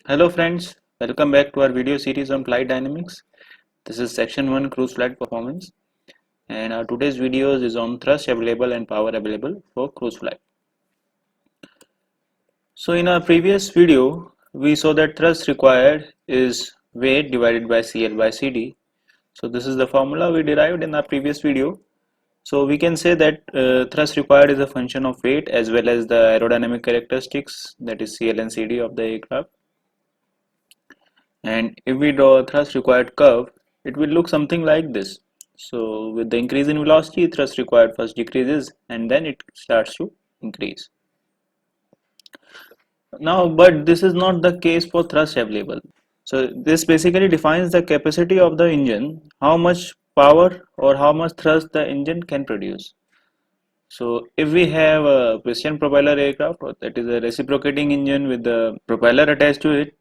Hello friends, welcome back to our video series on flight dynamics. This is section 1 cruise flight performance, and our today's videos is on thrust available and power available for cruise flight. So in our previous video we saw that thrust required is weight divided by CL by CD. So this is the formula we derived in our previous video. So we can say that thrust required is a function of weight as well as the aerodynamic characteristics, that is CL and CD of the aircraft. And if we draw a thrust required curve, it will look something like this. So with the increase in velocity, thrust required first decreases and then it starts to increase. Now, but this is not the case for thrust available. So this basically defines the capacity of the engine, how much power or how much thrust the engine can produce. So if we have a piston propeller aircraft, or that is a reciprocating engine with the propeller attached to it,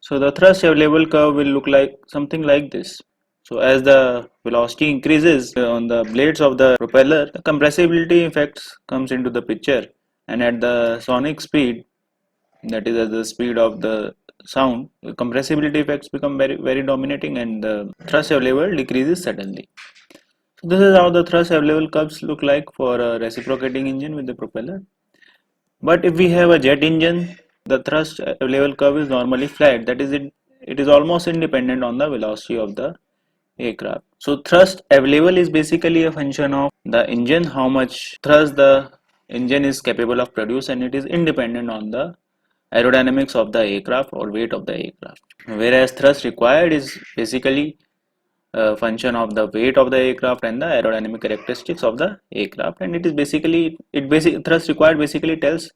so the thrust available curve will look like something like this. So as the velocity increases on the blades of the propeller, the compressibility effects comes into the picture, and at the sonic speed, that is at the speed of the sound, the compressibility effects become very dominating and the thrust available decreases suddenly. So this is how the thrust available curves look like for a reciprocating engine with the propeller. But if we have a jet engine, the thrust available curve is normally flat. That is, it is almost independent on the velocity of the aircraft. So thrust available is basically a function of the engine, how much thrust the engine is capable of produce, and it is independent on the aerodynamics of the aircraft or weight of the aircraft. Whereas thrust required is basically a function of the weight of the aircraft and the aerodynamic characteristics of the aircraft, and it is basically thrust required basically tells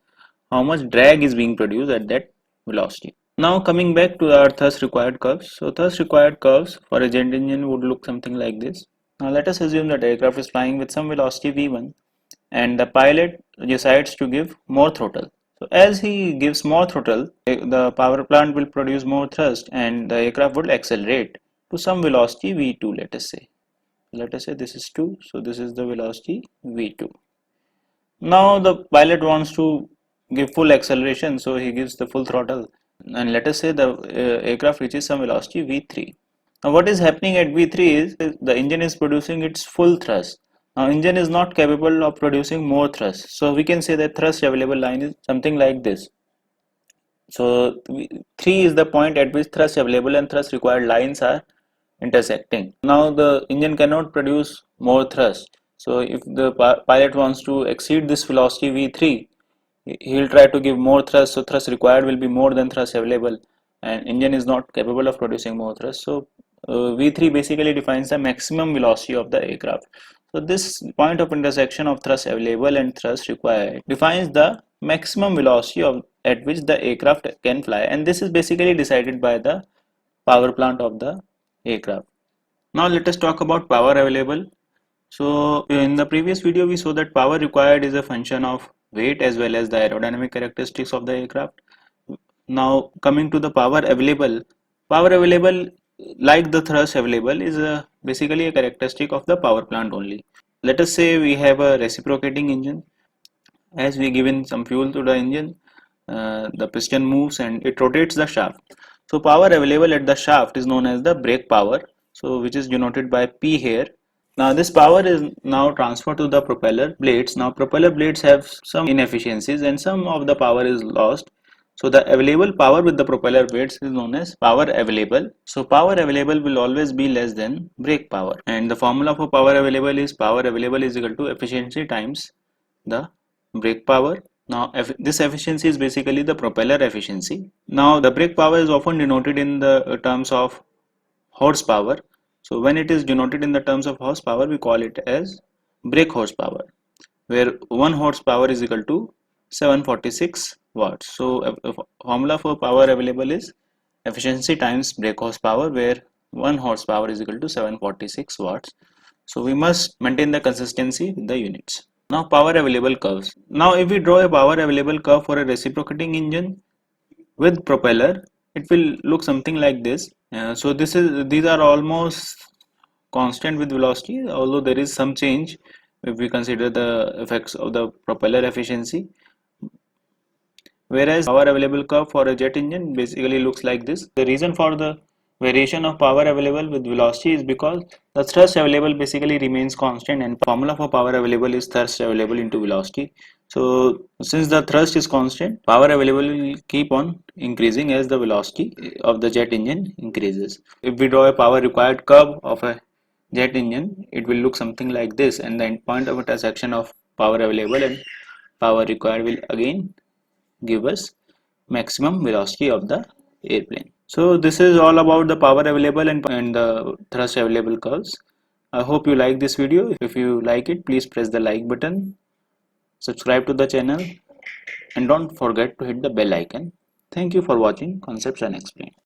how much drag is being produced at that velocity. Now coming back to our thrust required curves. So thrust required curves for a jet engine would look something like this. Now let us assume that aircraft is flying with some velocity v1 and the pilot decides to give more throttle. So as he gives more throttle, the power plant will produce more thrust and the aircraft will accelerate to some velocity v2, let us say. Let us say this is 2, so this is the velocity v2. Now the pilot wants to give full acceleration, so he gives the full throttle, and let us say the aircraft reaches some velocity v3. Now what is happening at v3 is the engine is producing its full thrust. Now engine is not capable of producing more thrust, so we can say that thrust available line is something like this. So 3 is the point at which thrust available and thrust required lines are intersecting. Now the engine cannot produce more thrust. So if the pilot wants to exceed this velocity v3, he will try to give more thrust, so thrust required will be more than thrust available, and engine is not capable of producing more thrust. So v3 basically defines the maximum velocity of the aircraft. So this point of intersection of thrust available and thrust required defines the maximum velocity at which the aircraft can fly, and this is basically decided by the power plant of the aircraft. Now let us talk about power available. So in the previous video we saw that power required is a function of weight as well as the aerodynamic characteristics of the aircraft. Now coming to the power available like the thrust available is basically a characteristic of the power plant only. Let us say we have a reciprocating engine. As we give in some fuel to the engine, the piston moves and it rotates the shaft. So power available at the shaft is known as the brake power, so which is denoted by P here. Now this power is now transferred to the propeller blades. Now propeller blades have some inefficiencies and some of the power is lost. So the available power with the propeller blades is known as power available. So power available will always be less than brake power. And the formula for power available is equal to efficiency times the brake power. Now this efficiency is basically the propeller efficiency. Now the brake power is often denoted in the terms of horsepower. So when it is denoted in the terms of horsepower, we call it as brake horsepower, where 1 horsepower is equal to 746 watts. So a formula for power available is efficiency times brake horsepower, where 1 horsepower is equal to 746 watts. So we must maintain the consistency with the units. Now power available curves. Now if we draw a power available curve for a reciprocating engine with propeller, it will look something like this. So these are almost constant with velocity, although there is some change if we consider the effects of the propeller efficiency. Whereas power available curve for a jet engine basically looks like this. The reason for the variation of power available with velocity is because the thrust available basically remains constant, and formula for power available is thrust available into velocity. So since the thrust is constant, power available will keep on increasing as the velocity of the jet engine increases. If we draw a power required curve of a jet engine, it will look something like this, and the endpoint of intersection of power available and power required will again give us maximum velocity of the airplane. So this is all about the power available and the thrust available curves. I hope you like this video. If you like it, please press the like button, subscribe to the channel, and don't forget to hit the bell icon. Thank you for watching Concepts Unexplained.